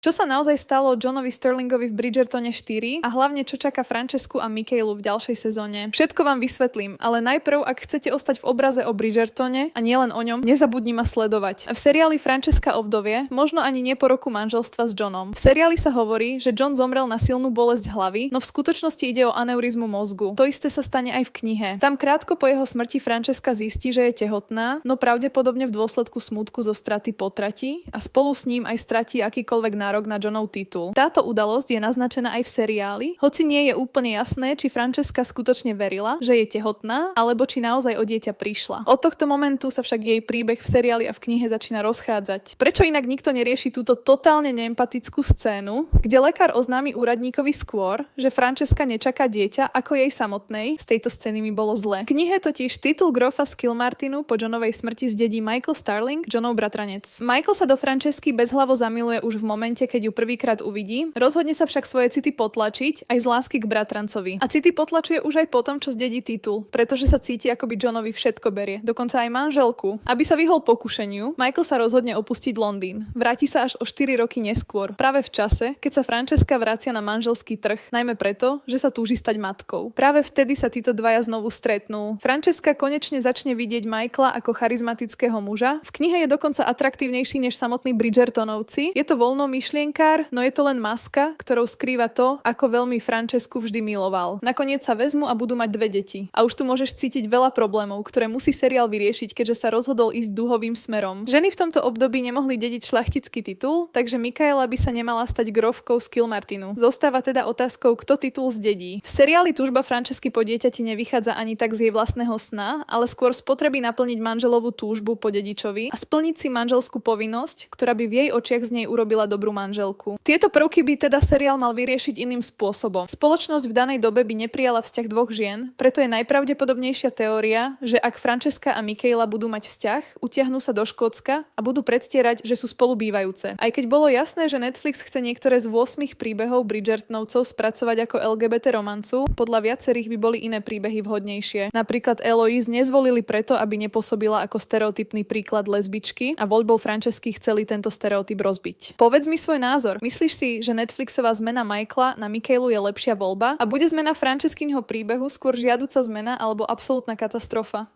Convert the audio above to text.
Čo sa naozaj stalo Johnovi Sterlingovi v Bridgertone 4 a hlavne čo čaká Francesku a Michaelu v ďalšej sezóne. Všetko vám vysvetlím, ale najprv, ak chcete ostať v obraze o Bridgertone a nielen o ňom, nezabudni ma sledovať. V seriáli Francesca ovdovie, možno ani nie po roku manželstva s Johnom. V seriáli sa hovorí, že John zomrel na silnú bolesť hlavy, no v skutočnosti ide o aneurizmu mozgu. To isté sa stane aj v knihe. Tam krátko po jeho smrti Francesca zistí, že je tehotná, no pravdepodobne v dôsledku smútku zo straty potratí a spolu s ním aj stratí akýkoľvek nárok na Johnov titul. Táto udalosť je naznačená aj v seriáli, hoci nie je úplne jasné, či Francesca skutočne verila, že je tehotná, alebo či naozaj o dieťa prišla. Od tohto momentu sa však jej príbeh v seriáli a v knihe začína rozchádzať. Prečo inak nikto nerieši túto totálne neempatickú scénu, kde lekár oznámi úradníkovi skôr, že Francesca nečaká dieťa ako jej samotnej? Z tejto scény mi bolo zle. V knihe totiž titul grofa z Kilmartinu po Johnovej smrti zdedí Michael Starling, Johnov bratranec. Michael sa do Francesky bezhlavo zamiluje už v momente, keď ju prvýkrát uvidí, rozhodne sa však svoje city potlačiť aj z lásky k bratrancovi. A city potlačuje už aj potom, čo zdedí titul, pretože sa cíti, ako by Johnovi všetko berie, dokonca aj manželku. Aby sa vyhol pokušeniu, Michael sa rozhodne opustiť Londýn. Vráti sa až o 4 roky neskôr, práve v čase, keď sa Francesca vracia na manželský trh, najmä preto, že sa túži stať matkou. Práve vtedy sa títo dvaja znovu stretnú. Francesca konečne začne vidieť Michaela ako charizmatického muža. V knihe je dokonca atraktívnejší než samotní Bridgertonovci. Je to voľnomyšlienka, no je to len maska, ktorou skrýva to, ako veľmi Francesku vždy miloval. Nakoniec sa vezmu a budú mať 2 deti. A už tu môžeš cítiť veľa problémov, ktoré musí seriál vyriešiť, keďže sa rozhodol ísť dúhovým smerom. Ženy v tomto období nemohli dediť šľachtický titul, takže Michaela by sa nemala stať grovkou z Kilmartinu. Zostáva teda otázkou, kto titul zdedí. V seriáli túžba Francesky po dieťati nevychádza ani tak z jej vlastného sna, ale skôr z potreby naplniť manželovú túžbu po dedičovi a splniť si manželskú povinnosť, ktorá by v jej očiach z nej urobila dobrú manželku. Tieto prvky by teda seriál mal vyriešiť iným spôsobom. Spoločnosť v danej dobe by neprijala vzťah 2 žien, preto je najpravdepodobnejšia teória, že ak Francesca a Michaela budú mať vzťah, utiahnu sa do Škótska a budú predstierať, že sú spolu bývajúce. Aj keď bolo jasné, že Netflix chce niektoré z 8 príbehov Bridgertonovcov spracovať ako LGBT romancu, podľa viacerých by boli iné príbehy vhodnejšie. Napríklad Eloise nezvolili preto, aby nepôsobila ako stereotypný príklad lesbičky a voľbou Francesky chceli tento stereotyp rozbiť. Povedz mi svoj názor. Myslíš si, že Netflixová zmena Michaela na Michaelu je lepšia voľba a bude zmena Franceskyňho príbehu skôr žiaduca zmena alebo absolútna katastrofa?